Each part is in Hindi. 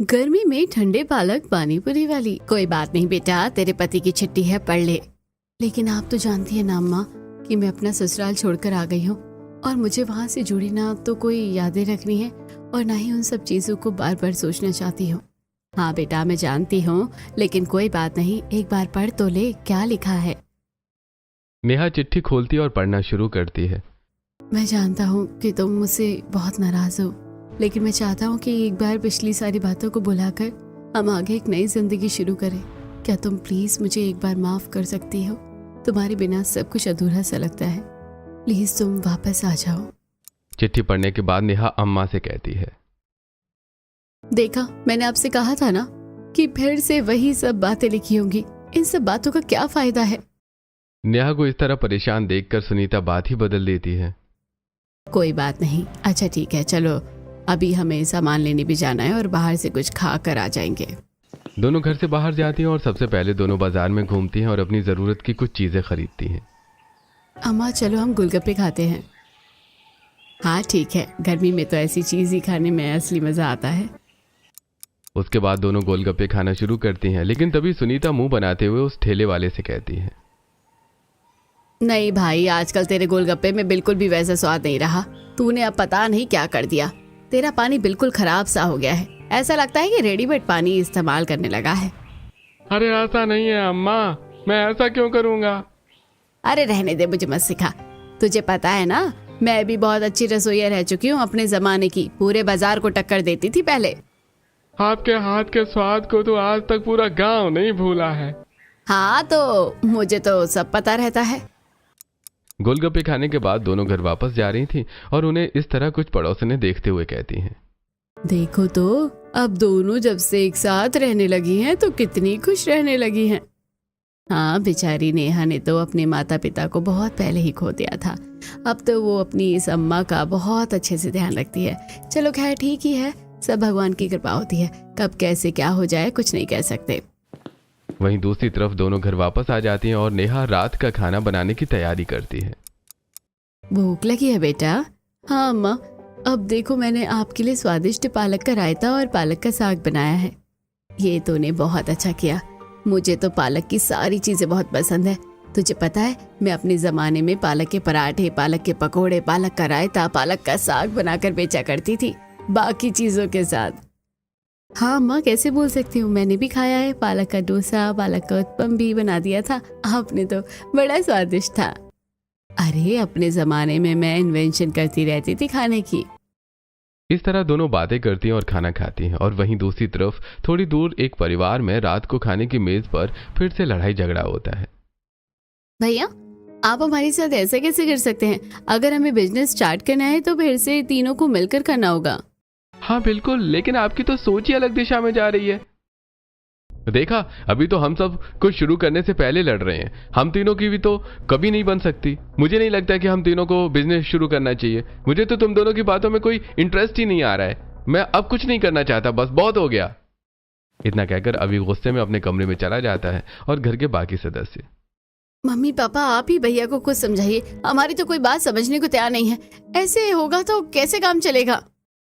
गर्मी में ठंडे पालक पानी पूरी वाली। कोई बात नहीं बेटा, तेरे पति की चिट्ठी है, पढ़ ले। लेकिन आप तो जानती है ना अम्मा कि मैं अपना ससुराल छोड़कर आ गई हूँ और मुझे वहाँ से जुड़ी ना तो कोई यादें रखनी है और ना ही उन सब चीजों को बार बार सोचना चाहती हूँ। हाँ बेटा मैं जानती हूँ, लेकिन कोई बात नहीं, एक बार पढ़ तो ले क्या लिखा है। नेहा चिट्ठी खोलती और पढ़ना शुरू करती है। मैं जानता हूँ कि तुम मुझसे बहुत नाराज हो, लेकिन मैं चाहता हूँ कि एक बार पिछली सारी बातों को भुलाकर हम आगे एक नई जिंदगी शुरू करें। क्या तुम प्लीज मुझे एक बार माफ कर सकती हो? तुम्हारे बिना सब कुछ अधूरा सा लगता है, प्लीज तुम वापस आ जाओ। चिट्ठी पढ़ने के बाद नेहा अम्मा से कहती है, देखा मैंने आपसे कहा था ना कि फिर से वही सब बातें लिखी होंगी, इन सब बातों का क्या फायदा है। नेहा को इस तरह परेशान देखकर सुनीता बात ही बदल देती है। कोई बात नहीं, अच्छा ठीक है, चलो अभी हमें सामान लेने भी जाना है और बाहर से कुछ खा कर आ जाएंगे। दोनों घर से बाहर जाती हैं और सबसे पहले दोनों बाजार में घूमती हैं और अपनी जरूरत की कुछ चीजें खरीदती हैं। अम्मा चलो हम गोलगप्पे खाते हैं। हाँ ठीक है, गर्मी में तो ऐसी चीज ही खाने में असली मजा आता है। उसके बाद दोनों गोलगप्पे खाना शुरू करती हैं, लेकिन तभी सुनीता मुंह बनाते हुए उस ठेले वाले से कहती है, नहीं भाई, आजकल तेरे गोलगप्पे में बिल्कुल भी वैसा स्वाद नहीं रहा। तूने अब पता नहीं क्या कर दिया, तेरा पानी बिल्कुल खराब सा हो गया है। ऐसा लगता है कि रेडीमेड पानी इस्तेमाल करने लगा है। अरे ऐसा नहीं है अम्मा, मैं ऐसा क्यों करूँगा। अरे रहने दे, मुझे मत सिखा। तुझे पता है ना मैं भी बहुत अच्छी रसोइया रह चुकी हूँ अपने जमाने की, पूरे बाजार को टक्कर देती थी पहले। आपके हाथ के स्वाद को तो आज तक पूरा गांव नहीं भूला है। हाँ तो मुझे तो सब पता रहता है। गोलगप्पे खाने के बाद दोनों घर वापस जा रही थी और उन्हें इस तरह कुछ पड़ोसने देखते हुए कहती हैं, देखो तो अब दोनों जब से एक साथ रहने लगी हैं तो कितनी खुश रहने लगी हैं। हाँ बेचारी नेहा ने तो अपने माता पिता को बहुत पहले ही खो दिया था, अब तो वो अपनी इस अम्मा का बहुत अच्छे से ध्यान रखती है। चलो खैर ठीक ही है, सब भगवान की कृपा होती है, कब कैसे क्या हो जाए कुछ नहीं कह सकते। वहीं दूसरी तरफ दोनों घर वापस आ जाती हैं और नेहा रात का खाना बनाने की तैयारी करती है। भूख लगी है बेटा? हाँ अम्मा, अब देखो मैंने आपके लिए स्वादिष्ट पालक का रायता और पालक का साग बनाया है। ये तूने बहुत अच्छा किया, मुझे तो पालक की सारी चीजें बहुत पसंद है। तुझे पता है मैं अपने जमाने में पालक के पराठे, पालक के पकोड़े, पालक का रायता, पालक का साग बनाकर बेचा करती थी बाकी चीजों के साथ। हाँ अम्मा कैसे बोल सकती हूँ, मैंने भी खाया है। पालक का डोसा, पालक का उत्पम भी बना दिया था आपने, तो बड़ा स्वादिष्ट था। अरे अपने जमाने में मैं इन्वेंशन करती रहती थी खाने की। इस तरह दोनों बातें करती हैं और खाना खाती हैं और वहीं दूसरी तरफ थोड़ी दूर एक परिवार में रात को खाने की मेज पर फिर से लड़ाई झगड़ा होता है। भैया आप हमारे साथ ऐसा कैसे कर सकते हैं? अगर हमें बिजनेस स्टार्ट करना है तो फिर से तीनों को मिलकर करना होगा। हाँ बिल्कुल, लेकिन आपकी तो सोच ही अलग दिशा में जा रही है। देखा, अभी तो हम सब कुछ शुरू करने से पहले लड़ रहे हैं। हम तीनों की भी तो कभी नहीं बन सकती। मुझे नहीं लगता कि हम तीनों को बिजनेस शुरू करना चाहिए। मुझे तो तुम दोनों की बातों में कोई इंटरेस्ट ही नहीं आ रहा है। मैं अब कुछ नहीं करना चाहता, बस बहुत हो गया। इतना कहकर अभी गुस्से में अपने कमरे में चला जाता है और घर के बाकी सदस्य, मम्मी पापा आप ही भैया को कुछ समझाइए, हमारी तो कोई बात समझने को तैयार नहीं है। ऐसे होगा तो कैसे काम चलेगा?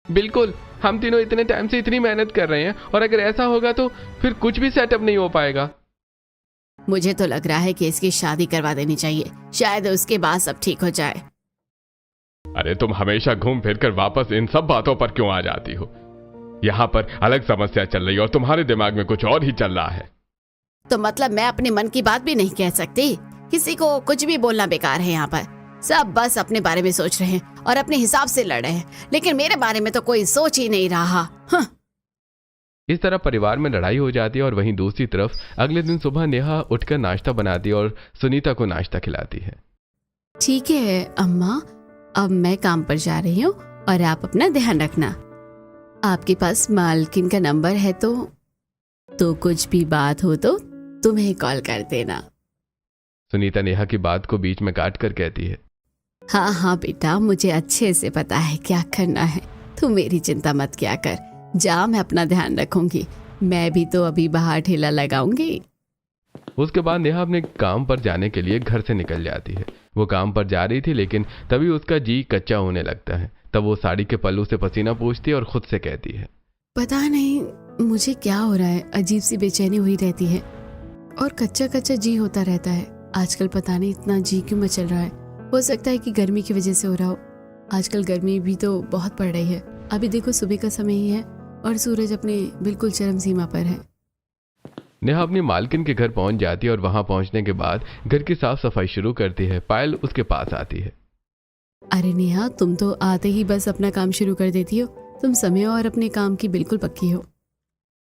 बिल्कुल, हम तीनों इतने टाइम से इतनी मेहनत कर रहे हैं और अगर ऐसा होगा तो फिर कुछ भी सेटअप नहीं हो पाएगा। मुझे तो लग रहा है कि इसकी शादी करवा देनी चाहिए, शायद उसके बाद सब ठीक हो जाए। अरे तुम हमेशा घूम फिर कर वापस इन सब बातों पर क्यों आ जाती हो? यहाँ पर अलग समस्या चल रही है और तुम्हारे दिमाग में कुछ और ही चल रहा है। तो मतलब मैं अपने मन की बात भी नहीं कह सकती? किसी को कुछ भी बोलना बेकार है यहाँ पर। सब बस अपने बारे में सोच रहे हैं और अपने हिसाब से लड़ रहे हैं, लेकिन मेरे बारे में तो कोई सोच ही नहीं रहा। इस तरह परिवार में लड़ाई हो जाती है और वहीं दूसरी तरफ अगले दिन सुबह नेहा उठकर नाश्ता बनाती और सुनीता को नाश्ता खिलाती है। ठीक है अम्मा, अब मैं काम पर जा रही हूँ और आप अपना ध्यान रखना। आपके पास मालकिन का नंबर है तो कुछ भी बात हो तो तुम्हें कॉल कर देना। सुनीता नेहा की बात को बीच में काट कर कहती है, हाँ हाँ बेटा, मुझे अच्छे से पता है क्या करना है, तू मेरी चिंता मत किया कर। जा, मैं अपना ध्यान रखूंगी। मैं भी तो अभी बाहर ठेला लगाऊंगी। उसके बाद नेहा अपने काम पर जाने के लिए घर से निकल जाती है। वो काम पर जा रही थी, लेकिन तभी उसका जी कच्चा होने लगता है। तब वो साड़ी के पल्लू से पसीना पोंछती है और खुद से कहती है, पता नहीं मुझे क्या हो रहा है, अजीब सी बेचैनी हुई रहती है और कच्चा कच्चा जी होता रहता है। आजकल पता नहीं इतना जी क्यों मचल रहा है। हो सकता है कि गर्मी की वजह से हो रहा हो। आजकल गर्मी भी तो बहुत पड़ रही है। अभी देखो सुबह का समय ही है और सूरज अपने बिल्कुल चरम सीमा पर है। नेहा अपनी मालकिन के घर पहुंच जाती है और वहां पहुंचने के बाद घर की साफ सफाई शुरू करती है। पायल उसके पास आती है। अरे नेहा, तुम तो आते ही बस अपना काम शुरू कर देती हो। तुम समय और अपने काम की बिल्कुल पक्की हो।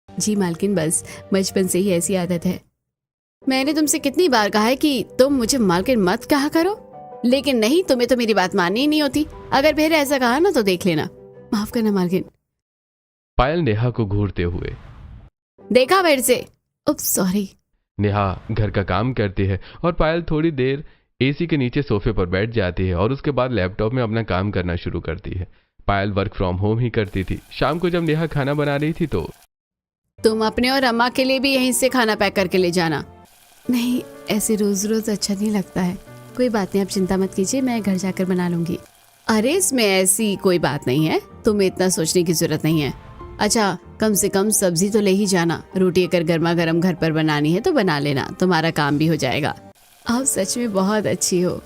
जी मालकिन, बस बचपन से ही ऐसी आदत है। मैंने तुमसे कितनी बार कहा है कि तुम मुझे मालकिन मत कहा करो, लेकिन नहीं, तुम्हें तो मेरी बात माननी ही नहीं होती। अगर फिर ऐसा कहा ना तो देख लेना। माफ करना मालकिन। पायल नेहा को घूरते हुए। देखा फिर से। उप सॉरी। नेहा घर का काम करती है और पायल थोड़ी देर एसी के नीचे सोफे पर बैठ जाती है और उसके बाद लैपटॉप में अपना काम करना शुरू करती है। पायल वर्क फ्रॉम होम ही करती थी। शाम को जब नेहा खाना बना रही थी तो तुम अपने और अम्मा के लिए भी यहीं से खाना पैक करके ले जाना। नहीं, ऐसे रोज रोज अच्छा नहीं लगता है। कोई बात नहीं, आप चिंता मत कीजिए, मैं घर जाकर बना लूंगी। अरे इसमें ऐसी कोई बात नहीं है, तुम्हें इतना सोचने की जरूरत नहीं है। अच्छा, कम से कम सब्जी तो ले ही जाना। रोटी अगर गर्मा गर्म घर पर बनानी है तो बना लेना, तुम्हारा काम भी हो जाएगा। आप सच में बहुत अच्छी हो।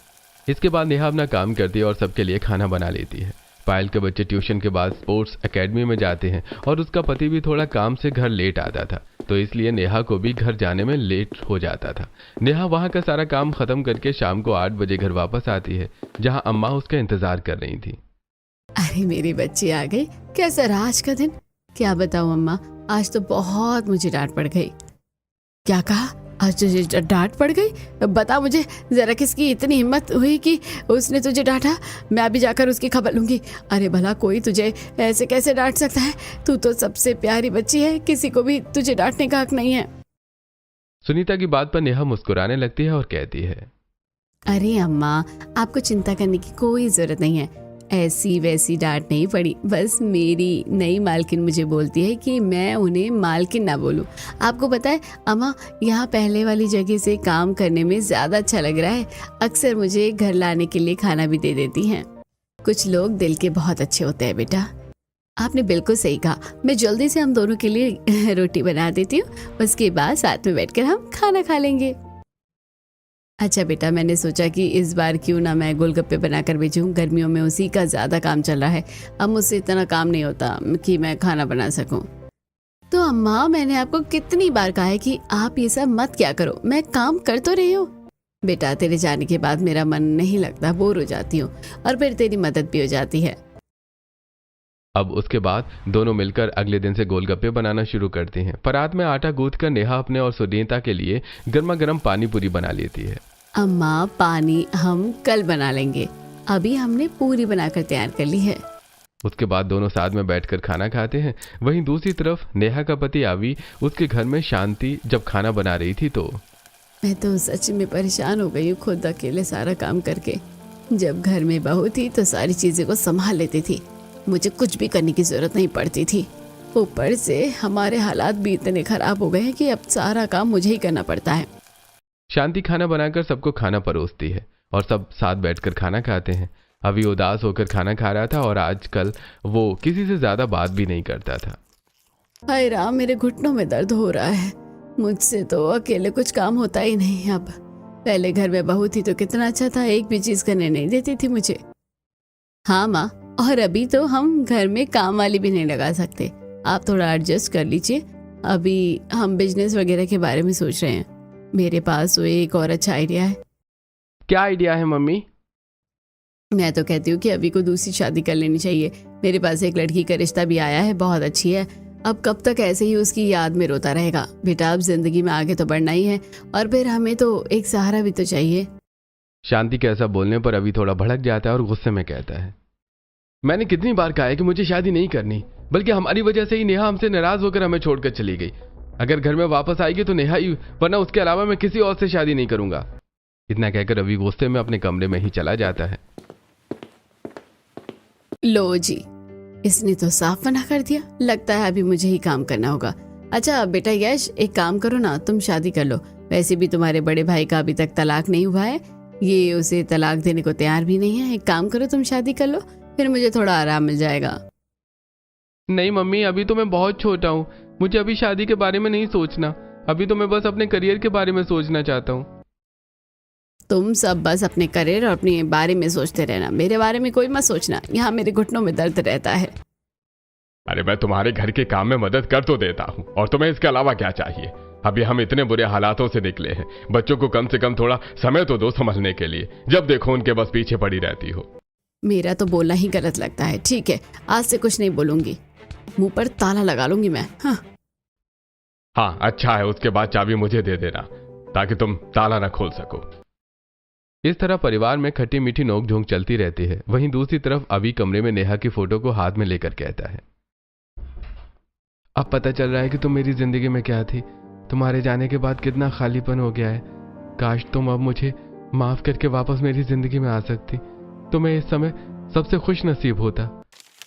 इसके बाद नेहा अपना काम करती है और सबके लिए खाना बना लेती है। पायल के बच्चे ट्यूशन के बाद स्पोर्ट्स एकेडमी में जाते हैं और उसका पति भी थोड़ा काम से घर लेट आता था, तो इसलिए नेहा को भी घर जाने में लेट हो जाता था। नेहा वहाँ का सारा काम खत्म करके शाम को 8 बजे घर वापस आती है, जहाँ अम्मा उसका इंतजार कर रही थी। अरे मेरी बच्ची आ गई। कैसा रहा आज का दिन? क्या बताऊं अम्मा, आज तो बहुत मुझे डांट पड़ गई। क्या कहा? आज तुझे डांट पड़ गई? बता मुझे जरा, किसकी इतनी हिम्मत हुई कि उसने तुझे डांटा? मैं अभी जाकर उसकी खबर लूंगी। अरे भला कोई तुझे ऐसे कैसे डांट सकता है? तू तो सबसे प्यारी बच्ची है, किसी को भी तुझे डांटने का हक नहीं है। सुनीता की बात पर नेहा मुस्कुराने लगती है और कहती है, अरे अम्मा, आपको चिंता करने की कोई जरूरत नहीं है। ऐसी वैसी डांट नहीं पड़ी, बस मेरी नई मालकिन मुझे बोलती है कि मैं उन्हें मालकिन ना बोलूं। आपको पता है अम्मा, यहाँ पहले वाली जगह से काम करने में ज्यादा अच्छा लग रहा है। अक्सर मुझे घर लाने के लिए खाना भी दे देती हैं। कुछ लोग दिल के बहुत अच्छे होते हैं बेटा। आपने बिल्कुल सही कहा। मैं जल्दी से हम दोनों के लिए रोटी बना देती हूँ, उसके बाद साथ में बैठकर हम खाना खा लेंगे। अच्छा बेटा, मैंने सोचा कि इस बार क्यों ना मैं गोलगप्पे बनाकर भेजूं। गर्मियों में उसी का ज़्यादा काम चल रहा है। अब मुझसे इतना काम नहीं होता कि मैं खाना बना सकूं। तो अम्मा, मैंने आपको कितनी बार कहा है कि आप ये सब मत क्या करो। मैं काम कर तो रही हूँ। बेटा, तेरे जाने के बाद मेरा मन नहीं लगता, बोर हो जाती हूँ और फिर तेरी मदद भी हो जाती है। अब उसके बाद दोनों मिलकर अगले दिन से गोलगप्पे बनाना शुरू करती हैं। परात में आटा गूंथकर नेहा अपने और सुनीता के लिए गर्मा गर्म पानी पूरी बना लेती है। अम्मा, पानी हम कल बना लेंगे, अभी हमने पूरी बनाकर तैयार कर ली है। उसके बाद दोनों साथ में बैठकर खाना खाते हैं। वहीं दूसरी तरफ नेहा का पति आवी उसके घर में शांति जब खाना बना रही थी तो मैं तो सच में परेशान हो गई हूँ खुद अकेले सारा काम करके। जब घर में बहू थी तो सारी चीजें को संभाल लेती थी, मुझे कुछ भी करने की जरूरत नहीं पड़ती थी। ऊपर से हमारे हालात भी इतने खराब हो गए हैं कि अब सारा काम मुझे ही करना पड़ता है। शांति खाना बनाकर सबको खाना परोसती है और सब साथ बैठकर खाना खाते हैं। अभी उदास होकर खाना खा रहा था और आजकल वो किसी से ज्यादा बात भी नहीं करता था। हाय राम, मेरे घुटनों में दर्द हो रहा है। मुझसे तो अकेले कुछ काम होता ही नहीं। अब पहले घर में बहू थी तो कितना अच्छा था, एक भी चीज करने नहीं देती थी मुझे। हाँ माँ, और अभी तो हम घर में काम वाली भी नहीं लगा सकते। आप थोड़ा एडजस्ट कर लीजिए। अभी हम बिजनेस वगैरह के बारे में सोच रहे हैं। मेरे पास तो एक और अच्छा आइडिया है। क्या आइडिया है मम्मी? मैं तो कहती हूँ कि अभी को दूसरी शादी कर लेनी चाहिए। मेरे पास एक लड़की का रिश्ता भी आया है, बहुत अच्छी है। अब कब तक ऐसे ही उसकी याद में रोता रहेगा? बेटा, अब जिंदगी में आगे तो बढ़ना ही है और फिर हमें तो एक सहारा भी तो चाहिए। शांति के ऐसा बोलने पर अभी थोड़ा भड़क जाता है और गुस्से में कहता है, मैंने कितनी बार कहा है कि मुझे शादी नहीं करनी, बल्कि हमारी वजह से ही नेहा हमसे नाराज होकर हमें छोड़कर चली गई। अगर घर में वापस आएगी तो नेहा ही, वरना उसके अलावा मैं किसी और से शादी नहीं करूंगा। इतना कहकर रवि गुस्से में अपने कमरे में ही चला जाता है। लो जी, इसने तो साफ मना कर दिया। लगता है अभी मुझे ही काम करना होगा। अच्छा बेटा यश, एक काम करो ना, तुम शादी कर लो। वैसे भी तुम्हारे बड़े भाई का अभी तक तलाक नहीं हुआ है, ये उसे तलाक देने को तैयार भी नहीं है। एक काम करो, तुम शादी कर लो, फिर मुझे थोड़ा आराम मिल जाएगा। नहीं मम्मी, अभी तो मैं बहुत छोटा हूँ, मुझे अभी शादी के बारे में नहीं सोचना, अभी तो मैं बस अपने करियर के बारे में सोचना चाहता हूँ। तुम सब बस अपने करियर और अपने बारे में सोचते रहना, मेरे बारे में कोई मत सोचना। यहाँ मेरे घुटनों में दर्द रहता है। अरे मैं तुम्हारे घर के काम में मदद कर तो देता हूँ, और तुम्हें इसके अलावा क्या चाहिए? अभी हम इतने बुरे हालातों से निकले हैं, बच्चों को कम से कम थोड़ा समय तो दो संभलने के लिए, जब देखो उनके बस पीछे पड़ी रहती हो। मेरा तो बोलना ही गलत लगता है। ठीक है, आज से कुछ नहीं बोलूंगी, मुंह पर ताला लगा लूंगी मैं। हाँ अच्छा है, उसके बाद चाबी मुझे दे देना ताकि तुम ताला न खोल सको। इस तरह परिवार में खट्टी मीठी नोक झोंक चलती रहती है। वहीं दूसरी तरफ अभी कमरे में नेहा की फोटो को हाथ में लेकर कहता है, अब पता चल रहा है कि तुम मेरी जिंदगी में क्या थी। तुम्हारे जाने के बाद कितना खालीपन हो गया है। काश तुम अब मुझे माफ करके वापस मेरी जिंदगी में आ सकती, तो मैं इस समय सबसे खुश नसीब होता।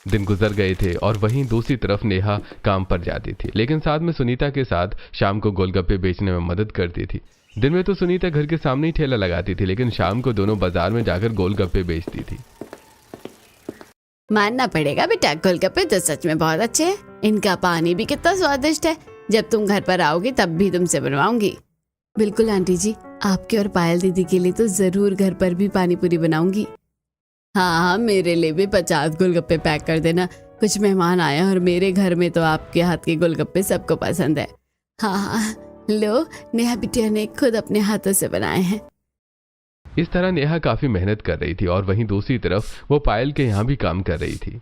दिन गुजर गए थे और वहीं दूसरी तरफ नेहा काम पर जाती थी, लेकिन साथ में सुनीता के साथ शाम को गोलगप्पे बेचने में मदद करती थी। दिन में तो सुनीता घर के सामने ही ठेला लगाती थी, लेकिन शाम को दोनों बाजार में जाकर गोलगप्पे बेचती थी। मानना पड़ेगा बेटा, गोलगप्पे तो सच में बहुत अच्छे हैं। इनका पानी भी कितना स्वादिष्ट है। जब तुम घर पर आओगी तब भी तुमसे बनवाऊंगी। बिल्कुल आंटी जी, आपके और पायल दीदी के लिए तो जरूर घर पर भी पानी पूरी बनाऊंगी। हाँ, मेरे लिए भी 50 गोलगप्पे पैक कर देना। कुछ मेहमान आए और मेरे घर में तो आपके हाथ के गोलगप्पे सबको पसंद है। हाँ, लो, नेहा बिटिया ने खुद अपने हाथों से बनाए हैं। इस तरह नेहा काफी मेहनत कर रही थी और वहीं दूसरी तरफ वो पायल के यहाँ भी काम कर रही थी।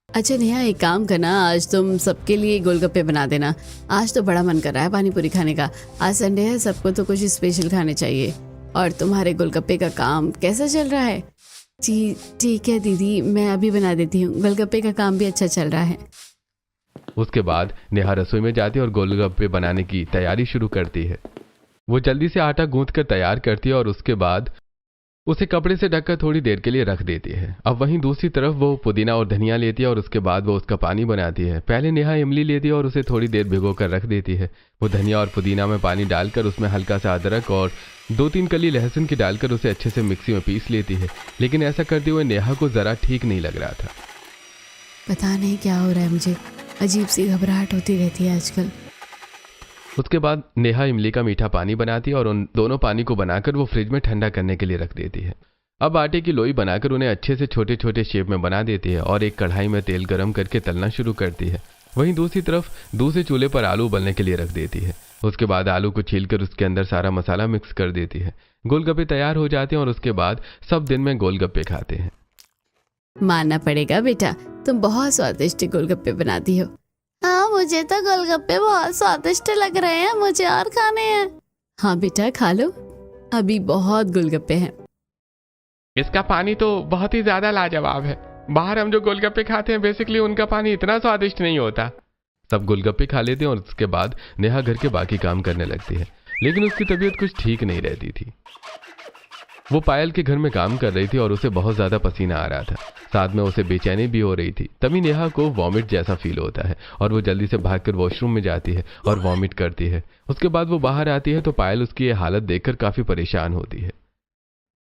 अच्छा नेहा, एक काम करना, आज तुम सबके लिए गोलगप्पे बना देना। आज तो बड़ा मन कर रहा है पानी पूरी खाने का। आज संडे है, सबको तो कुछ स्पेशल खाने चाहिए। और तुम्हारे गोलगप्पे का काम कैसा चल रहा है? जी ठीक है दीदी, मैं अभी बना देती हूँ। गोलगप्पे का काम भी अच्छा चल रहा है। उसके बाद नेहा रसोई में जाती है और गोलगप्पे बनाने की तैयारी शुरू करती है। वो जल्दी से आटा गूंथकर तैयार करती है और उसके बाद उसे कपड़े से ढककर थोड़ी देर के लिए रख देती है। अब वहीं दूसरी तरफ वो पुदीना और धनिया लेती है और उसके बाद वो उसका पानी बनाती है। पहले नेहा इमली लेती है और उसे थोड़ी देर भिगोकर रख देती है। वो धनिया और पुदीना में पानी डालकर उसमें हल्का सा अदरक और 2-3 कली लहसुन की डालकर उसे अच्छे से मिक्सी में पीस लेती है। लेकिन ऐसा करते हुए नेहा को जरा ठीक नहीं लग रहा था। पता नहीं क्या हो रहा है, मुझे अजीब सी घबराहट होती रहती है आजकल। उसके बाद नेहा इमली का मीठा पानी बनाती है और उन दोनों पानी को बनाकर वो फ्रिज में ठंडा करने के लिए रख देती है। अब आटे की लोई बनाकर उन्हें अच्छे से छोटे छोटे शेप में बना देती है और एक कढ़ाई में तेल गरम करके तलना शुरू करती है। वहीं दूसरी तरफ दूसरे चूल्हे पर आलू उबलने के लिए रख देती है। उसके बाद आलू को छीलकर उसके अंदर सारा मसाला मिक्स कर देती है। गोलगप्पे तैयार हो जाते हैं और उसके बाद सब दिन में गोलगप्पे खाते हैं। मानना पड़ेगा बेटा, तुम बहुत स्वादिष्ट गोलगप्पे बनाती हो। हाँ, मुझे तो गोलगप्पे बहुत स्वादिष्ट लग रहे हैं, मुझे और खाने हैं। हाँ बेटा, खा लो, अभी बहुत गोलगप्पे हैं। इसका पानी तो बहुत ही ज्यादा लाजवाब है। बाहर हम जो गोलगप्पे खाते हैं बेसिकली उनका पानी इतना स्वादिष्ट नहीं होता। सब गोलगप्पे खा लेते हैं और उसके बाद नेहा घर के बाकी काम करने लगती है, लेकिन उसकी तबीयत कुछ ठीक नहीं रहती थी। वो पायल के घर में काम कर रही थी और उसे बहुत ज्यादा पसीना आ रहा था, साथ में उसे बेचैनी भी हो रही थी। तभी नेहा को वॉमिट जैसा फील होता है और वो जल्दी से भागकर वॉशरूम में जाती है और वॉमिट करती है। उसके बाद वो बाहर आती है तो पायल उसकी ये हालत देखकर काफी परेशान होती है।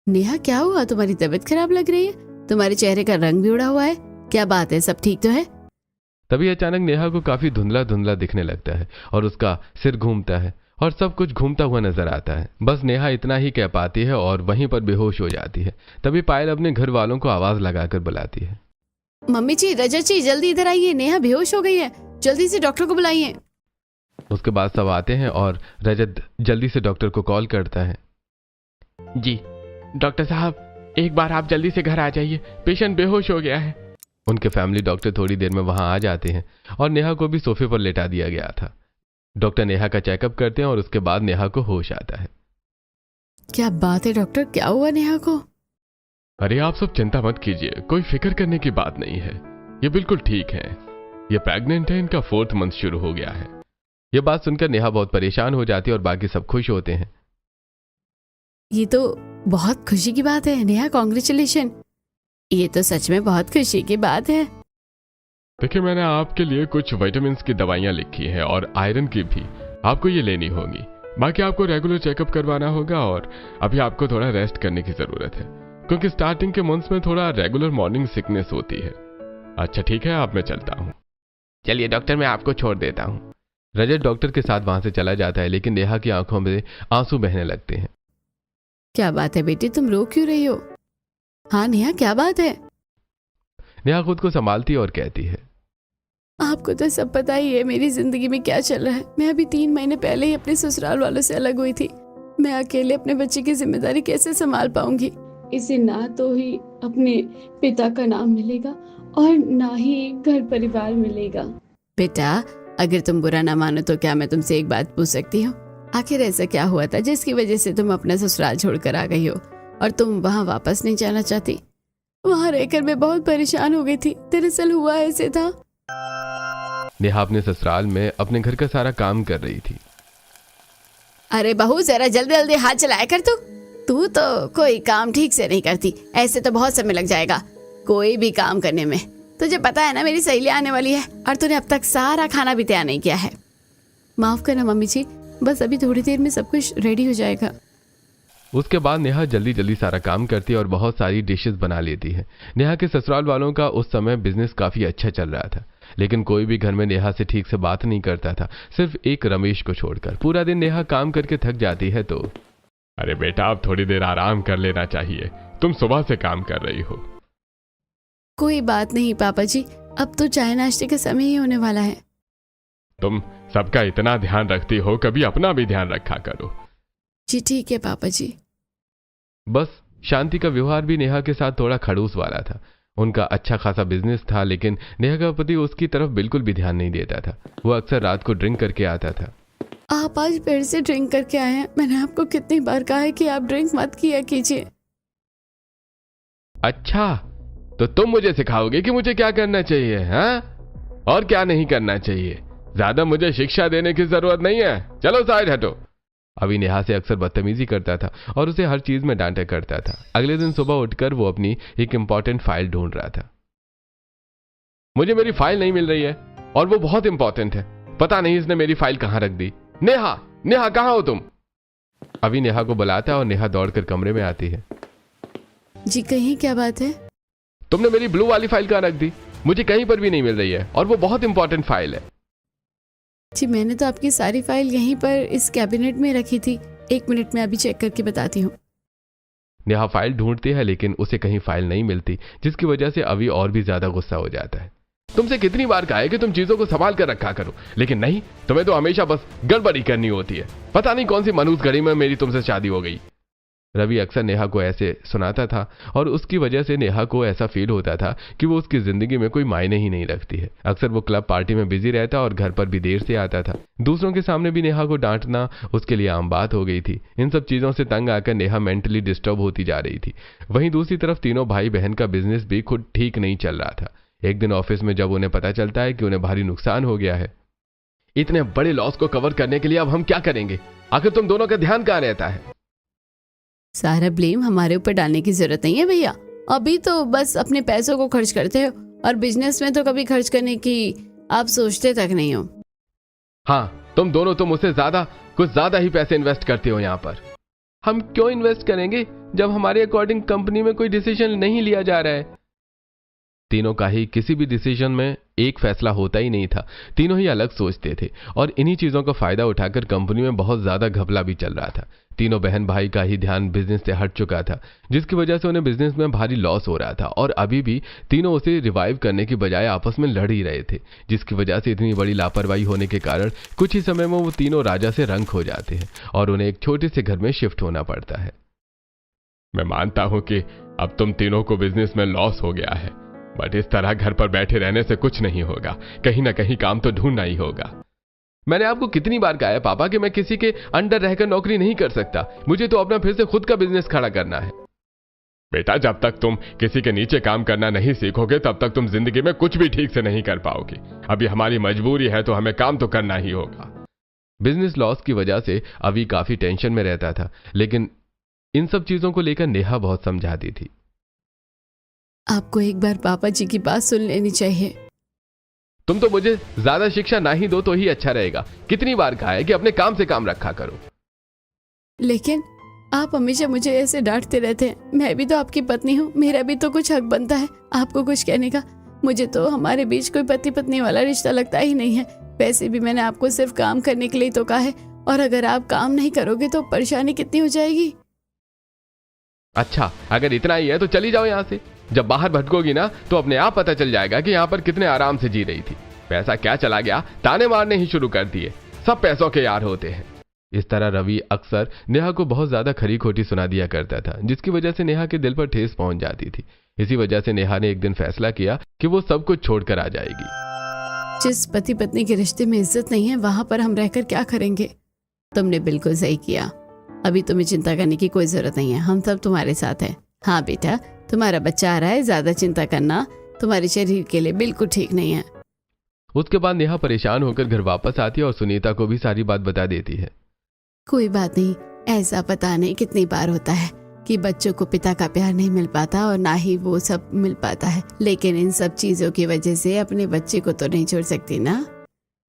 नेहा, क्या हुआ? तुम्हारी तबीयत खराब लग रही है, तुम्हारे चेहरे का रंग भी उड़ा हुआ है। क्या बात है, सब ठीक तो है? तभी अचानक नेहा को काफी धुंधला धुंधला दिखने लगता है और उसका सिर घूमता है और सब कुछ घूमता हुआ नजर आता है। बस नेहा इतना ही कह पाती है और वहीं पर बेहोश हो जाती है। तभी पायल अपने घर वालों को आवाज लगाकर बुलाती है, मम्मी जी, रजत जी, जल्दी इधर आइए, नेहा बेहोश हो गई है, जल्दी से डॉक्टर को बुलाइए। उसके बाद सब आते हैं और रजत जल्दी से डॉक्टर को कॉल करता है। जी डॉक्टर साहब, एक बार आप जल्दी से घर आ जाइए, पेशेंट बेहोश हो गया है। उनके फैमिली डॉक्टर थोड़ी देर में वहां आ जाते हैं और नेहा को भी सोफे पर लेटा दिया गया था। डॉक्टर नेहा का चेकअप करते हैं और उसके बाद नेहा को होश आता है। क्या बात है डॉक्टर, क्या हुआ नेहा को? अरे आप सब चिंता मत कीजिए, कोई फिक्र करने की बात नहीं है, ये बिल्कुल ठीक है। ये प्रेग्नेंट है, इनका 4th मंथ शुरू हो गया है। ये बात सुनकर नेहा बहुत परेशान हो जाती है और बाकी सब खुश होते हैं। ये तो बहुत खुशी की बात है नेहा, कॉन्ग्रेचुलेशन। ये तो सच में बहुत खुशी की बात है। देखिए, मैंने आपके लिए कुछ विटामिन्स की दवाइयां लिखी हैं और आयरन की भी, आपको ये लेनी होगी। बाकी आपको रेगुलर चेकअप करवाना होगा और अभी आपको थोड़ा रेस्ट करने की जरूरत है, क्योंकि स्टार्टिंग के मंथ्स में थोड़ा रेगुलर मॉर्निंग सिकनेस होती है। अच्छा ठीक है, अब मैं चलता हूँ। चलिए डॉक्टर, मैं आपको छोड़ देता हूँ। रजत डॉक्टर के साथ वहां से चला जाता है, लेकिन नेहा की आंखों में आंसू बहने लगते हैं। क्या बात है बेटी, तुम रो क्यों रही हो? हाँ नेहा, क्या बात है? नेहा खुद को संभालती और कहती है, आपको तो सब पता ही है मेरी जिंदगी में क्या चल रहा है। मैं अभी 3 महीने पहले ही अपने ससुराल वालों से अलग हुई थी। मैं अकेले अपने बच्चे की जिम्मेदारी कैसे संभाल पाऊंगी? इसे ना तो ही अपने पिता का नाम मिलेगा और ना ही घर परिवार मिलेगा। बेटा, अगर तुम बुरा ना मानो तो क्या मैं तुमसे एक बात पूछ सकती हूँ? आखिर ऐसा क्या हुआ था जिसकी वजह से तुम अपना ससुराल छोड़कर आ गई हो और तुम वहाँ वापस नहीं जाना चाहती? वहाँ रहकर मैं बहुत परेशान हो गई थी। दरअसल हुआ ऐसे था। नेहा अपने ससुराल में अपने घर का सारा काम कर रही थी। अरे बहू, जरा जल्दी जल्दी हाथ चलाया कर। तू तो कोई काम ठीक से नहीं करती। ऐसे तो बहुत समय लग जाएगा कोई भी काम करने में। तुझे पता है ना मेरी सहेली आने वाली है और तूने अब तक सारा खाना भी तैयार नहीं किया है। माफ करना मम्मी जी, बस अभी थोड़ी देर में सब कुछ रेडी हो जाएगा। उसके बाद नेहा जल्दी जल्दी सारा काम करती है और बहुत सारी डिशेस बना लेती है। नेहा के ससुराल वालों का उस समय बिजनेस काफी अच्छा चल रहा था, लेकिन कोई भी घर में नेहा से ठीक से बात नहीं करता था, सिर्फ एक रमेश को छोड़कर। पूरा दिन नेहा काम करके थक जाती है तो, अरे बेटा, अब थोड़ी देर आराम कर लेना चाहिए, तुम सुबह से काम कर रही हो। कोई बात नहीं पापा जी, अब तो चाय नाश्ते का समय ही होने वाला है। तुम सबका इतना ध्यान रखती हो, कभी अपना भी ध्यान रखा करो। जी ठीक है पापा जी। बस शांति का व्यवहार भी नेहा के साथ थोड़ा खड़ूस वाला था। उनका अच्छा खासा बिजनेस था, लेकिन नेहा का पति उसकी तरफ बिल्कुल भी ध्यान नहीं देता था। वो अक्सर रात को ड्रिंक करके आता था। आप आज फिर से ड्रिंक करके आए हैं। मैंने आपको कितनी बार कहा है कि आप ड्रिंक मत किया कीजिए। अच्छा, तो तुम मुझे सिखाओगे कि मुझे क्या करना चाहिए, हाँ? और क्या नहीं करना चाहिए? ज्यादा मुझे शिक्षा देने की जरूरत नहीं है, चलो साइड हटो। अभी नेहा से अक्सर बदतमीजी करता था और उसे हर चीज में डांटा करता था। अगले दिन सुबह उठकर वो अपनी एक इंपॉर्टेंट फाइल ढूंढ रहा था। मुझे मेरी फाइल नहीं मिल रही है और वो बहुत इंपॉर्टेंट है। पता नहीं इसने मेरी फाइल कहां रख दी। नेहा, नेहा कहां हो तुम? अभी नेहा को बुलाता है और नेहा दौड़कर कमरे में आती है। जी कहीं, क्या बात है? तुमने मेरी ब्लू वाली फाइल कहां रख दी? मुझे कहीं पर भी नहीं मिल रही है और वो बहुत इंपॉर्टेंट फाइल है। जी मैंने तो आपकी सारी फाइल यहीं पर इस कैबिनेट में रखी थी। 1 मिनट में अभी चेक करके बताती हूँ। नेहा फाइल ढूंढती है, लेकिन उसे कहीं फाइल नहीं मिलती, जिसकी वजह से अभी और भी ज्यादा गुस्सा हो जाता है। तुमसे कितनी बार कहा है कि तुम चीजों को संभाल कर रखा करो, लेकिन नहीं, तुम्हें तो हमेशा बस गड़बड़ी करनी होती है। पता नहीं कौन सी मनहूस घड़ी में मेरी तुमसे शादी हो गई। रवि अक्सर नेहा को ऐसे सुनाता था और उसकी वजह से नेहा को ऐसा फील होता था कि वो उसकी जिंदगी में कोई मायने ही नहीं रखती है। अक्सर वो क्लब पार्टी में बिजी रहता और घर पर भी देर से आता था। दूसरों के सामने भी नेहा को डांटना उसके लिए आम बात हो गई थी। इन सब चीजों से तंग आकर नेहा मेंटली डिस्टर्ब होती जा रही थी। वहीं दूसरी तरफ तीनों भाई बहन का बिजनेस भी खुद ठीक नहीं चल रहा था। एक दिन ऑफिस में जब उन्हें पता चलता है कि उन्हें भारी नुकसान हो गया है। इतने बड़े लॉस को कवर करने के लिए अब हम क्या करेंगे? आखिर तुम दोनों का ध्यान कहाँ रहता है? सारा ब्लेम हमारे ऊपर डालने की जरूरत नहीं है भैया। अभी तो बस अपने पैसों को खर्च करते हो और बिजनेस में तो कभी खर्च करने की आप सोचते तक नहीं हो। हाँ, तुम दोनों तो मुझसे कुछ ज्यादा ही पैसे इन्वेस्ट करते हो यहाँ पर। हम क्यों इन्वेस्ट करेंगे जब हमारे अकॉर्डिंग कंपनी में कोई डिसीजन नहीं लिया जा रहा है? तीनों का ही किसी भी डिसीजन में एक फैसला होता ही नहीं था। तीनों ही अलग सोचते थे और इन्हीं चीजों का फायदा उठाकर कंपनी में बहुत ज्यादा घपला भी चल रहा था। तीनों बहन भाई का ही ध्यान बिजनेस से हट चुका था, जिसकी वजह से उन्हें बिजनेस में भारी लॉस हो रहा था और अभी भी तीनों उसे रिवाइव करने की बजाय आपस में लड़ ही रहे थे, जिसकी वजह से इतनी बड़ी लापरवाही होने के कारण कुछ ही समय में वो तीनों राजा से रंग हो जाते हैं और उन्हें एक छोटे से घर में शिफ्ट होना पड़ता है। मैं मानता हूं कि अब तुम तीनों को बिजनेस में लॉस हो गया है, बट इस तरह घर पर बैठे रहने से कुछ नहीं होगा। कहीं ना कहीं काम तो ढूंढना ही होगा। मैंने आपको कितनी बार कहा है पापा कि मैं किसी के अंडर रहकर नौकरी नहीं कर सकता। मुझे तो अपना फिर से खुद का बिजनेस खड़ा करना है। बेटा, जब तक तुम किसी के नीचे काम करना नहीं सीखोगे तब तक तुम जिंदगी में कुछ भी ठीक से नहीं कर पाओगे। अभी हमारी मजबूरी है तो हमें काम तो करना ही होगा। बिजनेस लॉस की वजह से अभी काफी टेंशन में रहता था, लेकिन इन सब चीजों को लेकर नेहा बहुत समझाती थी। आपको एक बार पापा जी की बात सुन लेनी चाहिए। तुम तो मुझे ज्यादा शिक्षा ना ही दो तो ही अच्छा रहेगा। कितनी बार कहा है कि अपने काम से काम रखा करो। लेकिन आप हमेशा मुझे ऐसे डांटते रहते हैं। मैं भी तो आपकी पत्नी हूँ, मेरा भी तो कुछ हक बनता है आपको कुछ कहने का। मुझे तो हमारे बीच कोई पति पत्नी वाला रिश्ता लगता ही नहीं है। वैसे भी मैंने आपको सिर्फ काम करने के लिए तो कहा है, और अगर आप काम नहीं करोगे तो परेशानी कितनी हो जाएगी। अच्छा, अगर इतना ही है तो चली जाओ यहाँ से। जब बाहर भटकोगी ना तो अपने आप पता चल जाएगा कि यहाँ पर कितने आराम से जी रही थी। पैसा क्या चला गया, ताने मारने ही शुरू कर दिए। सब पैसों के यार होते हैं। इस तरह रवि अक्सर नेहा को बहुत ज्यादा खरी खोटी सुना दिया करता था, जिसकी वजह से नेहा के दिल पर ठेस पहुंच जाती थी। इसी वजह से नेहा ने एक दिन फैसला किया कि वो सब कुछ छोड़कर आ जाएगी। जिस पति पत्नी के रिश्ते में इज्जत नहीं है वहां पर हम रहकर क्या करेंगे। तुमने बिल्कुल सही किया। अभी तुम्हें चिंता करने की कोई जरूरत नहीं है, हम सब तुम्हारे साथ हैं। हाँ बेटा, तुम्हारा बच्चा आ रहा है, ज्यादा चिंता करना तुम्हारे शरीर के लिए बिल्कुल ठीक नहीं है। उसके बाद नेहा परेशान होकर घर वापस आती है और सुनीता को भी सारी बात बता देती है। कोई बात नहीं, ऐसा पता नहीं कितनी बार होता है कि बच्चों को पिता का प्यार नहीं मिल पाता और ना ही वो सब मिल पाता है, लेकिन इन सब चीजों की वजह से अपने बच्चे को तो नहीं छोड़ सकती ना।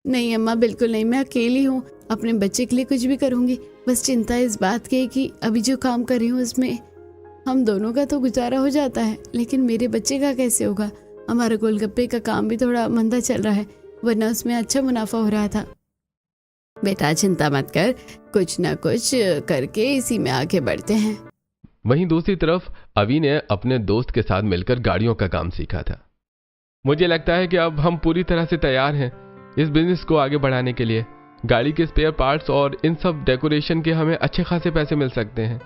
नहीं अम्मा, बिल्कुल नहीं, मैं अकेली हूँ, अपने बच्चे के लिए कुछ भी करूँगी। बस चिंता इस बात की है कि अभी जो काम कर रही हूँ उसमें हम दोनों का तो गुजारा हो जाता है, लेकिन मेरे बच्चे का कैसे होगा। हमारा गोलगप्पे का काम भी थोड़ा मंदा चल रहा है, वरना उसमें अच्छा मुनाफा हो रहा था। बेटा चिंता मत कर, कुछ ना कुछ करके इसी में आगे बढ़ते हैं। वहीं दूसरी तरफ अवि ने अपने दोस्त के साथ मिलकर गाड़ियों का काम सीखा था। मुझे लगता है कि अब हम पूरी तरह से तैयार हैं इस बिजनेस को आगे बढ़ाने के लिए। गाड़ी के स्पेयर पार्ट्स और इन सब डेकोरेशन के हमें अच्छे खासे पैसे मिल सकते हैं।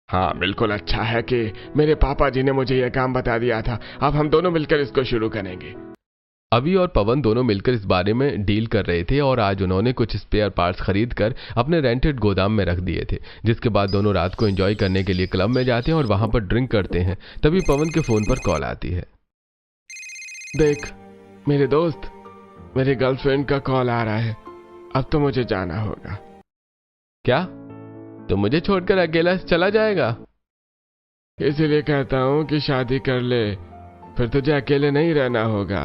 हाँ बिल्कुल, अच्छा है कि मेरे पापा जी ने मुझे यह काम बता दिया था। अब हम दोनों मिलकर इसको शुरू करेंगे। अवि और पवन दोनों मिलकर इस बारे में डील कर रहे थे और आज उन्होंने कुछ स्पेयर पार्ट्स खरीद कर अपने रेंटेड गोदाम में रख दिए थे, जिसके बाद दोनों रात को एंजॉय करने के लिए क्लब में जाते हैं और वहां पर ड्रिंक करते हैं। तभी पवन के फोन पर कॉल आती है। देख मेरे दोस्त, मेरी गर्लफ्रेंड का कॉल आ रहा है, अब तो मुझे जाना होगा। क्या तो मुझे छोड़कर अकेला चला जाएगा? इसीलिए कहता हूँ कि शादी कर ले, फिर तुझे अकेले नहीं रहना होगा।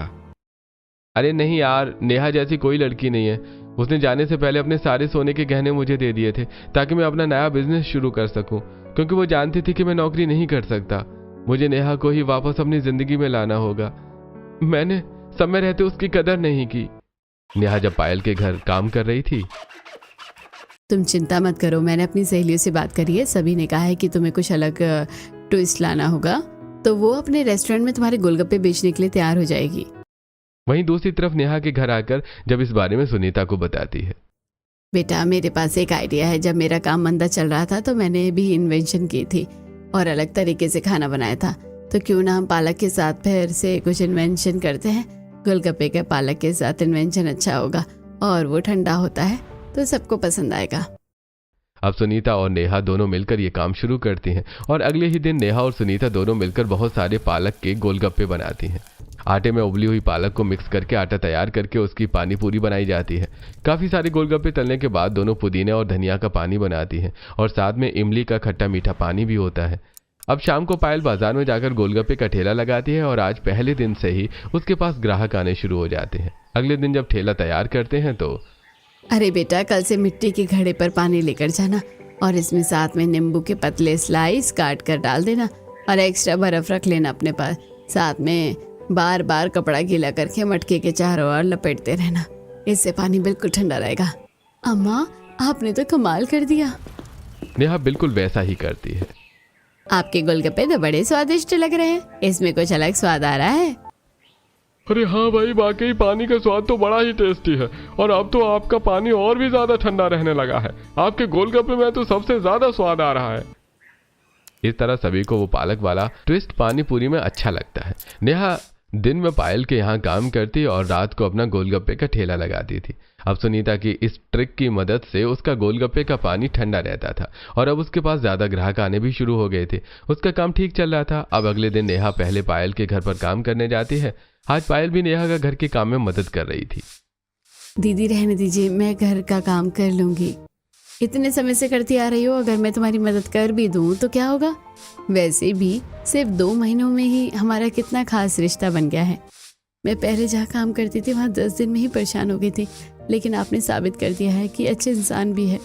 अरे नहीं यार, नेहा जैसी कोई लड़की नहीं है। उसने जाने से पहले अपने सारे सोने के गहने मुझे दे दिए थे ताकि मैं अपना नया बिजनेस शुरू कर सकूं, क्योंकि वो जानती थी कि मैं नौकरी नहीं कर सकता। मुझे नेहा को ही वापस अपनी जिंदगी में लाना होगा। मैंने समय रहते उसकी कदर नहीं की। नेहा जब पायल के घर काम कर रही थी। तुम चिंता मत करो, मैंने अपनी सहेलियों से बात करी है, सभी ने कहा है कि तुम्हें कुछ अलग ट्विस्ट लाना होगा, तो वो अपने रेस्टोरेंट में तुम्हारे गोलगप्पे बेचने के लिए तैयार हो जाएगी। वहीं दूसरी तरफ नेहा के घर आकर जब इस बारे में सुनीता को बताती है। बेटा मेरे पास एक आइडिया है। जब मेरा काम मंदा चल रहा था तो मैंने भी इन्वेंशन की थी और अलग तरीके से खाना बनाया था, तो क्यों ना हम पालक के साथ फिर से कुछ इन्वेंशन करते हैं। गोलगप्पे के पालक के साथ इन्वेंशन अच्छा होगा और वो ठंडा होता है तो सबको पसंद आएगा। अब सुनीता और नेहा दोनों मिलकर ये काम शुरू करती हैं और अगले ही दिन नेहा और सुनीता दोनों मिलकर बहुत सारे पालक के गोलगप्पे बनाती हैं। आटे में उबली हुई पालक को मिक्स करके आटा तैयार करके उसकी पानी पूरी बनाई जाती है। काफी सारे गोलगप्पे तलने के बाद दोनों पुदीने और धनिया का पानी बनाती हैं और साथ में इमली का खट्टा मीठा पानी भी होता है। अब शाम को पायल बाजार में जाकर गोलगप्पे का ठेला लगाती है और आज पहले दिन से ही उसके पास ग्राहक आने शुरू हो जाते हैं। अगले दिन जब ठेला तैयार करते हैं तो अरे बेटा, कल से मिट्टी के घड़े पर पानी लेकर जाना और इसमें साथ में नींबू के पतले स्लाइस काट कर डाल देना और एक्स्ट्रा बर्फ रख लेना अपने पास। साथ में बार बार कपड़ा गीला करके मटके के चारों ओर लपेटते रहना, इससे पानी बिल्कुल ठंडा रहेगा। अम्मा आपने तो कमाल कर दिया। नेहा बिल्कुल वैसा ही करती है। आपके गोलगप्पे तो बड़े स्वादिष्ट लग रहे हैं, इसमें कुछ अलग स्वाद आ रहा है। अरे हाँ भाई, वाकई पानी का स्वाद तो बड़ा ही टेस्टी है और अब तो आपका पानी और भी ज्यादा ठंडा रहने लगा है। आपके गोलगप्पे में तो सबसे ज्यादा स्वाद आ रहा है। इस तरह सभी को वो पालक वाला ट्विस्ट पानी पूरी में अच्छा लगता है। नेहा दिन में पायल के यहाँ काम करती और रात को अपना गोलगप्पे का ठेला लगाती थी। अब सुनीता की इस ट्रिक की मदद से उसका गोलगप्पे का पानी ठंडा रहता था और अब उसके पास ज्यादा ग्राहक आने भी शुरू हो गए थे। उसका काम ठीक चल रहा था। अब अगले दिन नेहा पहले पायल के घर पर काम करने जाती है। आज पायल भी नेहा का घर के काम में मदद कर रही थी। दीदी रहने दीजिए, मैं घर का काम कर लूंगी। इतने समय से करती आ रही हो, अगर मैं तुम्हारी मदद कर भी दूं तो क्या होगा। वैसे भी सिर्फ 2 महीनों में ही हमारा कितना खास रिश्ता बन गया है। मैं पहले जहाँ काम करती थी वहाँ 10 दिन में ही परेशान हो गई थी, लेकिन आपने साबित कर दिया है कि अच्छे इंसान भी है।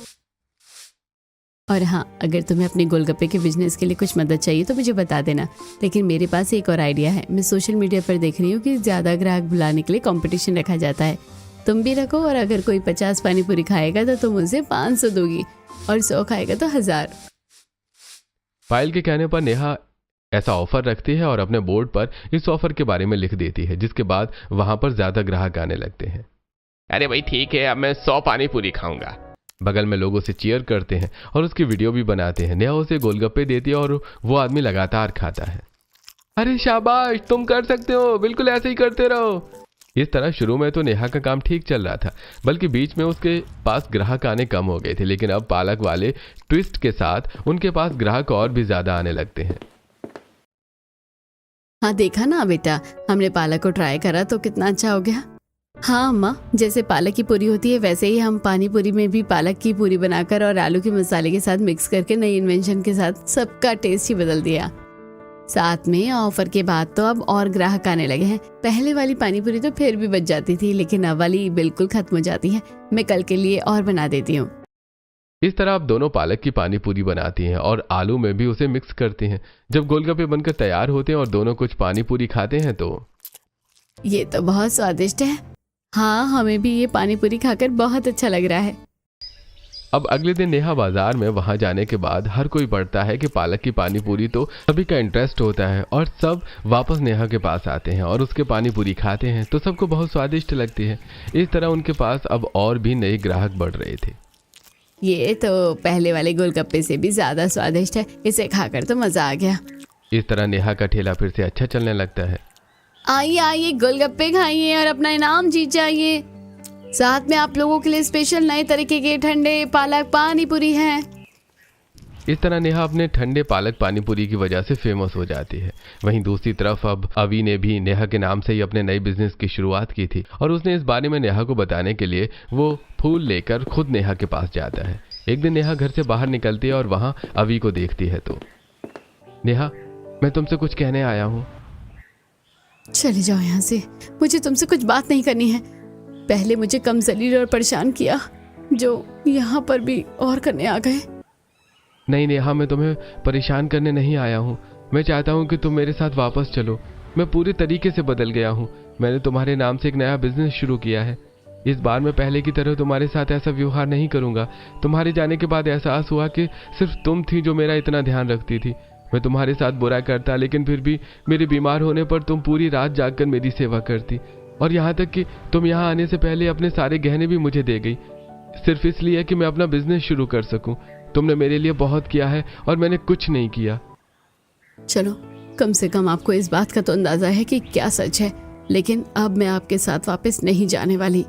और हाँ, अगर तुम्हें अपने गोलगप्पे के बिजनेस के लिए कुछ मदद चाहिए तो मुझे बता देना। लेकिन मेरे पास एक और आइडिया है। मैं सोशल मीडिया पर देख रही हूँ कि ज़्यादा ग्राहक बुलाने के लिए कंपटीशन रखा जाता है। तुम भी रखो, और अगर कोई 50 पानी पूरी खाएगा तो तुम उसे 500 दोगी, और 100 खाएगा तो 1000। पायल के कहने पर नेहा ऐसा ऑफर रखती है और अपने बोर्ड पर इस ऑफर के बारे में लिख देती है, जिसके बाद वहां पर ज्यादा ग्राहक आने लगते हैं। अरे भाई ठीक है, अब मैं 100 पानी पूरी खाऊंगा। बगल में लोग उसे चीयर करते हैं और उसकी वीडियो भी बनाते हैं। नेहा उसे गोलगप्पे देती है और वो आदमी लगातार खाता है। अरे शाबाश, तुम कर सकते हो, बिल्कुल ऐसे ही करते रहो। इस तरह शुरू में तो नेहा का काम ठीक चल रहा था, बल्कि बीच में उसके पास ग्राहक आने कम हो गए थे, लेकिन अब पालक वाले ट्विस्ट के साथ उनके पास ग्राहक और भी ज्यादा आने लगते हैं। हाँ देखा ना बेटा, हमने पालक को ट्राई करा तो कितना अच्छा हो गया। हाँ अम्मा, जैसे पालक की पूरी होती है वैसे ही हम पानी पूरी में भी पालक की पूरी बनाकर और आलू के मसाले के साथ मिक्स करके नई इन्वेंशन के साथ सबका टेस्ट ही बदल दिया। साथ में ऑफर के बाद तो अब और ग्राहक आने लगे हैं। पहले वाली पानी पूरी तो फिर भी बच जाती थी, लेकिन अब वाली बिल्कुल खत्म हो जाती है। मैं कल के लिए और बना देती हूँ। इस तरह आप दोनों पालक की पानी पूरी बनाती हैं और आलू में भी उसे मिक्स करती हैं। जब गोलगप्पे बनकर तैयार होते हैं और दोनों कुछ पानी पूरी खाते हैं तो ये तो बहुत स्वादिष्ट है। हाँ, हमें भी ये पानी पूरी खाकर बहुत अच्छा लग रहा है। अब अगले दिन नेहा बाजार में वहां जाने के बाद हर कोई पढ़ता है कि पालक की पानी पूरी तो सभी का इंटरेस्ट होता है और सब वापस नेहा के पास आते हैं और उसके पानी पूरी खाते हैं तो सबको बहुत स्वादिष्ट लगती है। इस तरह उनके पास अब और भी नए ग्राहक बढ़ रहे थे। ये तो पहले वाले गोलगप्पे से भी ज्यादा स्वादिष्ट है, इसे खाकर तो मजा आ गया। इस तरह नेहा का ठेला फिर से अच्छा चलने लगता है। आइए आइए, गोलगप्पे खाइए और अपना इनाम जीत जाइए। साथ में आप लोगों के लिए स्पेशल नए तरीके के ठंडे पालक पानी पूरी है। इस तरह नेहा अपने ठंडे पालक पानी पूरी की वजह से फेमस हो जाती है। वहीं दूसरी तरफ अब अवी ने भी नेहा के नाम से ही अपने नए बिजनेस की शुरुआत की थी और उसने इस बारे में नेहा को बताने के लिए वो फूल लेकर खुद नेहा के पास जाता है। एक दिन नेहा घर से बाहर निकलती है और वहां अवी को देखती है तो नेहा, मैं तुमसे कुछ कहने आया हूँ। चले जाओ यहाँ से, मुझे तुमसे कुछ बात नहीं करनी है। पहले मुझे कम जलील और परेशान किया, जो यहाँ पर भी और करने आ गए। नहीं नेहा, मैं तुम्हें परेशान करने नहीं आया हूँ। मैं चाहता हूँ कि तुम मेरे साथ वापस चलो। मैं पूरी तरीके से बदल गया हूँ। मैंने तुम्हारे नाम से एक नया बिजनेस शुरू किया है। इस बार मैं पहले की तरह तुम्हारे साथ ऐसा व्यवहार नहीं करूँगा। तुम्हारे जाने के बाद एहसास हुआ कि सिर्फ तुम थी जो मेरा इतना ध्यान रखती थी। मैं तुम्हारे साथ बुरा करता, लेकिन फिर भी मेरे बीमार होने पर तुम पूरी रात जागकर मेरी सेवा करती, और यहाँ तक कि तुम यहाँ आने से पहले अपने सारे गहने भी मुझे दे गई, सिर्फ इसलिए कि मैं अपना बिजनेस शुरू कर सकूं। तुमने मेरे लिए बहुत किया है और मैंने कुछ नहीं किया। चलो, कम से कम आपको इस बात का तो अंदाजा है कि क्या सच है, लेकिन अब मैं आपके साथ वापस नहीं जाने वाली।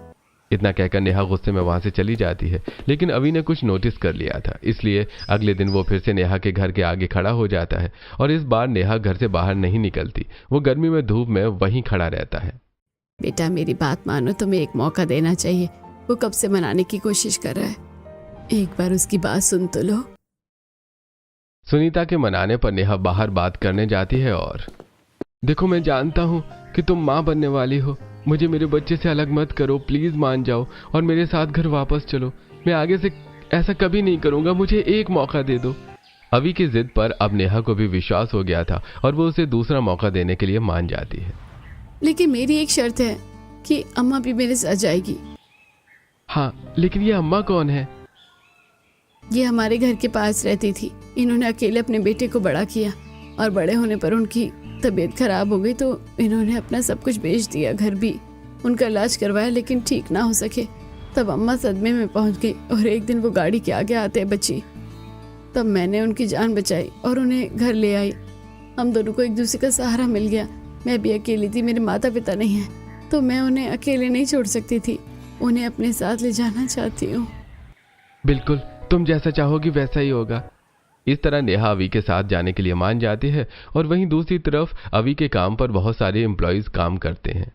इतना कहकर नेहा गुस्से में वहां से चली जाती है, लेकिन अवी ने कुछ नोटिस कर लिया था, इसलिए अगले दिन वो फिर से नेहा के घर के आगे खड़ा हो जाता है और इस बार नेहा घर से बाहर नहीं निकलती। वो गर्मी में धूप में वहीं खड़ा रहता है। बेटा मेरी बात मानो, तुम्हें एक मौका देना चाहिए। वो कब से मनाने की कोशिश कर रहा है, एक बार उसकी बात सुन तो लो। सुनीता के मनाने पर नेहा बाहर बात करने जाती है और देखो, मैं जानता हूँ कि तुम माँ बनने वाली हो। मुझे मेरे बच्चे से अलग मत करो, प्लीज मान जाओ और मेरे साथ घर वापस चलो। मैं आगे से ऐसा कभी नहीं करूंगा, मुझे एक मौका दे दो। अवी की जिद पर अब नेहा को भी विश्वास हो गया था और वो उसे दूसरा मौका देने के लिए मान जाती है। लेकिन मेरी एक शर्त है कि अम्मा भी मेरे साथ जाएगी। हाँ, लेकिन ये अम्मा कौन है? ये हमारे घर के पास रहती थी। इन्होंने अकेले अपने बेटे को बड़ा किया और बड़े होने पर उनकी तबीयत खराब हो गई तो इन्होंने अपना सब कुछ बेच दिया। घर भी उनका इलाज करवाया, लेकिन ठीक ना हो सके। तब अम्मा सदमे में पहुंच गई और एक दिन वो गाड़ी के आगे आते बची। तब मैंने उनकी जान बचाई और उन्हें घर ले आई। हम दोनों को एक दूसरे का सहारा मिल गया। मैं भी अकेली थी, मेरे माता पिता नहीं हैं, तो मैं उन्हें अकेले नहीं छोड़ सकती थी। उन्हें अपने साथ ले जाना चाहती हूँ। बिल्कुल, तुम जैसा चाहोगी वैसा ही होगा। इस तरह नेहा अवी के साथ जाने के लिए मान जाती है और वहीं दूसरी तरफ अवी के काम पर बहुत सारे एम्प्लॉयज काम करते हैं।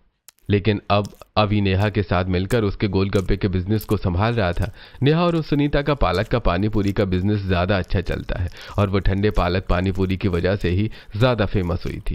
लेकिन अब अवी नेहा के साथ मिलकर उसके गोलगप्पे के बिजनेस को संभाल रहा था। नेहा और सुनीता का पालक का पानी पूरी का बिजनेस ज्यादा अच्छा चलता है और वो ठंडे पालक पानी पूरी की वजह से ही ज्यादा फेमस हुई थी।